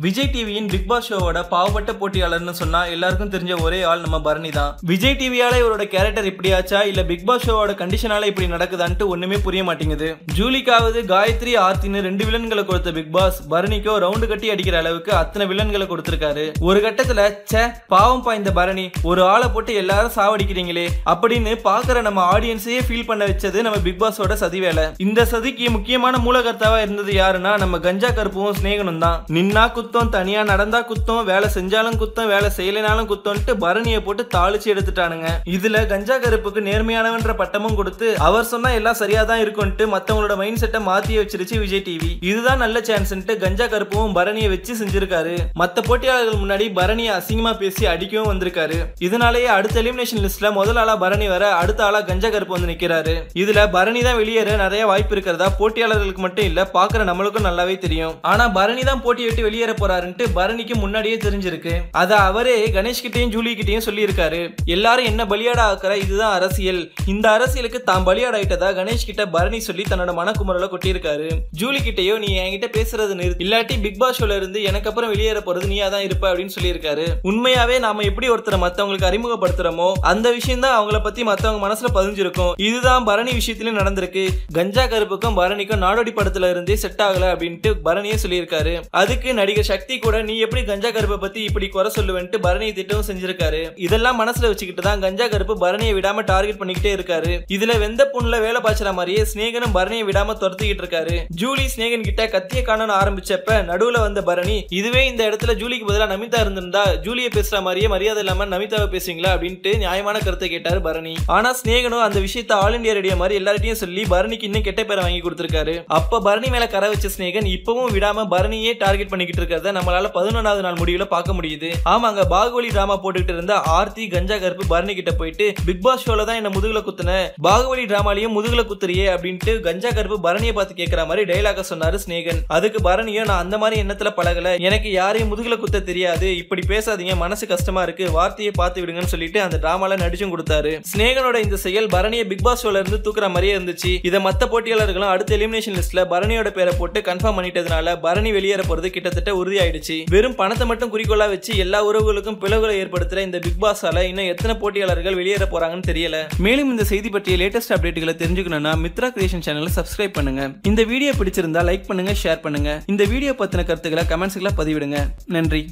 விஜய் டிவியின் big pass ஷோவோட பாவப்பட்ட போட்டியாளர்னு சொன்னா எல்லாருக்கும் தெரிஞ்ச ஒரே ஆள் நம்ம பரணி தான். விஜய் டிவியால இவரோட கேரக்டர் இப்படி ஆச்சா இல்ல பிக் பாஸ் ஷோவோட கண்டிஷனால இப்படி நடக்குதான்ட்டு ஒண்ணுமே புரிய மாட்டேங்குது. ஜூலிக்காவது காயத்ரி ஆர்த்தின்னு 2 வில்லன்களை கொடுத்த பிக் பாஸ் பரணிக்கோ ரவுண்டு கட்டி அடிக்கிற அளவுக்கு அத்தனை வில்லன்களை கொடுத்திருக்காரு. ஒரு கட்டத்துல பாவம் பாய்ந்த பரணி ஒரு ஆளை போட்டு எல்லாரும் சாவடிக்கிறீங்களே அப்படின்னு பாக்குற நம்ம ஆடியன்ஸையே ஃபீல் பண்ண வச்சது நம்ம பிக் பாஸோட சதி வேலை. இந்த சதிக்கு முக்கியமான மூலகர்த்தாவா இருந்தது யாருன்னா நம்ம கஞ்சா கருப்பும் ஸ்நேகனும் தான். நின்னா குத்தம், தனியா நடந்தா குத்தம், வேலை செஞ்சாலும் குத்தம், வேலை செய்யலனாலும் குத்தம்ட்டு பரணியை போட்டு தாளிச்சு எடுத்துட்டானுங்க. இதுல கஞ்சா கருப்புக்கு நேர்மையானவன்ற பட்டமும் கொடுத்து அவர் சொன்னா எல்லாம் சரியா தான் இருக்கும்ட்டு மத்தவங்களோட மைண்ட் செட்டை மாத்தி வச்சிருச்சு விஜய் டிவி. இதுதான் நல்ல சான்ஸ்ன்ட்டு கஞ்சா கருப்பும் பரணியை வச்சு செஞ்சிருக்காரு. மத்த போட்டியாளர்கள் முன்னாடி பரணியை அசிங்கமா பேசி அடிக்கவும் வந்திருக்காரு. இதனாலேயே அடுத்த எலிமினேஷன் லிஸ்ட்ல முதல் ஆளா பரணி வர அடுத்த ஆளா கஞ்சா கருப்பு வந்து நிக்கிறாரு. இதுல பரணி தான் வெளியேற நிறைய வாய்ப்பு இருக்கிறதா போட்டியாளர்களுக்கு மட்டும் இல்ல பாக்குற நம்மளுக்கும் நல்லாவே தெரியும். ஆனா பரணி தான் போட்டியை விட்டு வெளியேற போறாருன்ட்டு பரணிக்கு முன்னாடியே தெரிஞ்சிருக்கு. அத அவரே கணேஷ் கிட்டையும் ஜூலி கிட்டையும் சொல்லி இருக்காரு. எல்லாரும் என்ன பலியாட ஆக்குற, இதுதான் அரசியல். இந்த அரசியலுக்கு தான் பலியாட ஆயிட்டதா கணேஷ் கிட்ட பரணி சொல்லி தன்னோட மனக்குமரல கொட்டி இருக்காரு. ஜூலி கிட்டையோ நீ என்கிட்ட பேசுறது நிறுத்து, இல்லாட்டி பிக் பாஸ் ஷோல இருந்து எனக்கு அப்புறம் வெளியேற போறது நீயா தான் இருப்ப அப்படின்னு சொல்லி இருக்காரு. உண்மையாவே நாம எப்படி ஒருத்தரை மத்தவங்களுக்கு அறிமுகப்படுத்துறோமோ அந்த விஷயம் தான் அவங்கள பத்தி மத்தவங்க மனசுல பதிஞ்சிருக்கும். இதுதான் பரணி விஷயத்திலும் நடந்திருக்கு. கஞ்சா கருப்புக்கும் பரணிக்கும் நாடோடி படத்துல இருந்தே செட் ஆகல அப்படின்ட்டு பரணியே சொல்லியிருக்காரு. அதுக்கு நடிகர் சக்தி கூட நீ எப்படி கஞ்சா கருப்பை பத்தி இப்படி குறை சொல்லுவேன்ட்டு பரணியை திட்டவும் செஞ்சிருக்காரு. இதெல்லாம் மனசுல வச்சுக்கிட்டு தான் கஞ்சா கருப்பு பரணியை விடாம டார்கெட் பண்ணிக்கிட்டே இருக்காரு. இதுல வெந்த புண்ணுல வேலை பாய்ச்சற மாதிரியே ஸ்நேகனும் பரணியை விடாம துரத்திக்கிட்டு இருக்காரு. ஜூலி ஸ்நேகன் கிட்ட கத்திய காணன்னு ஆரம்பிச்சப்ப நடுவுல வந்த பரணி இதுவே இந்த இடத்துல ஜூலிக்கு பதிலா நமிதா இருந்திருந்தா ஜூலியை பேசுற மாதிரியே மரியாதை இல்லாம நமிதாவை பேசுவீங்களா அப்படின்ட்டு நியாயமான கருத்தை கேட்டாரு பரணி. ஆனா ஸ்நேகனும் அந்த விஷயத்தை ஆல் இண்டியா ரேடியோ மாதிரி எல்லார்ட்டையும் சொல்லி பரணிக்கு இன்னும் கெட்ட பேரை வாங்கி கொடுத்திருக்காரு. அப்ப பரணி மேல கரை வச்ச ஸ்நேகன் இப்பவும் விடாம பரணியே டார்கெட் பண்ணிக்கிட்டு இருக்கிறத நம்மளால 11வது நாள் முடிவுல பார்க்க முடியுது. ஆமாங்க, பாகுபலி டிராமா போட்டுக்கிட்டு இருந்த ஆர்த்தி கஞ்சா கருப்பு பரணி கிட்ட போயிட்டு பிக் பாஸ் ஷோல தான் என்ன முதுகுல குத்துன, பாகுபலி டிராமாலையும் முதுகுல குத்துறியே அப்படின்ட்டு கஞ்சா கருப்பு பரணியை பார்த்து கேட்கிற மாதிரி டைலாக சொன்னாரு ஸ்நேகன். அதுக்கு பரணியோ நான் அந்த மாதிரி எண்ணத்துல பழகல, எனக்கு யாரையும் முதுகுல குத்த தெரியாது, இப்படி பேசாதீங்க, மனசு கஷ்டமா இருக்கு, வார்த்தையை பார்த்து விடுங்கன்னு சொல்லிட்டு அந்த டிராமால நடிச்சும் கொடுத்தாரு. ஸ்நேகனோட இந்த செயல் பரணியை பிக் பாஸ் ஷோல இருந்து தூக்குற மாதிரியே இருந்துச்சு. இதை மத்த போட்டியாளர்களும் அடுத்த எலிமினேஷன் லிஸ்ட்ல பரணியோட பேரை போட்டு கன்ஃபார்ம் பண்ணிட்டதுனால பரணி வெளியேற போறது கிட்டத்தட்ட உறுதி ஆயிடுச்சு. வெறும் பணத்தை மட்டும் குறிக்கோளா வச்சு எல்லா உறவுகளுக்கும் பிளவுகளை ஏற்படுத்துற இந்த பிக் பாஸால இன்னும் எத்தனை போட்டியாளர்கள் வெளியேற போறாங்கன்னு தெரியல. மேலும் இந்த செய்தி பற்றிய லேட்டஸ்ட் அப்டேட்டுகளை தெரிஞ்சுக்கணும்னா மித்ரா கிரியேஷன் சேனலை சப்ஸ்கிரைப் பண்ணுங்க. இந்த வீடியோ பிடிச்சிருந்தா லைக் பண்ணுங்க, ஷேர் பண்ணுங்க. இந்த வீடியோ பத்தின கருத்துக்களை கமெண்ட்ஸ்ல பதிவிடுங்க. நன்றி.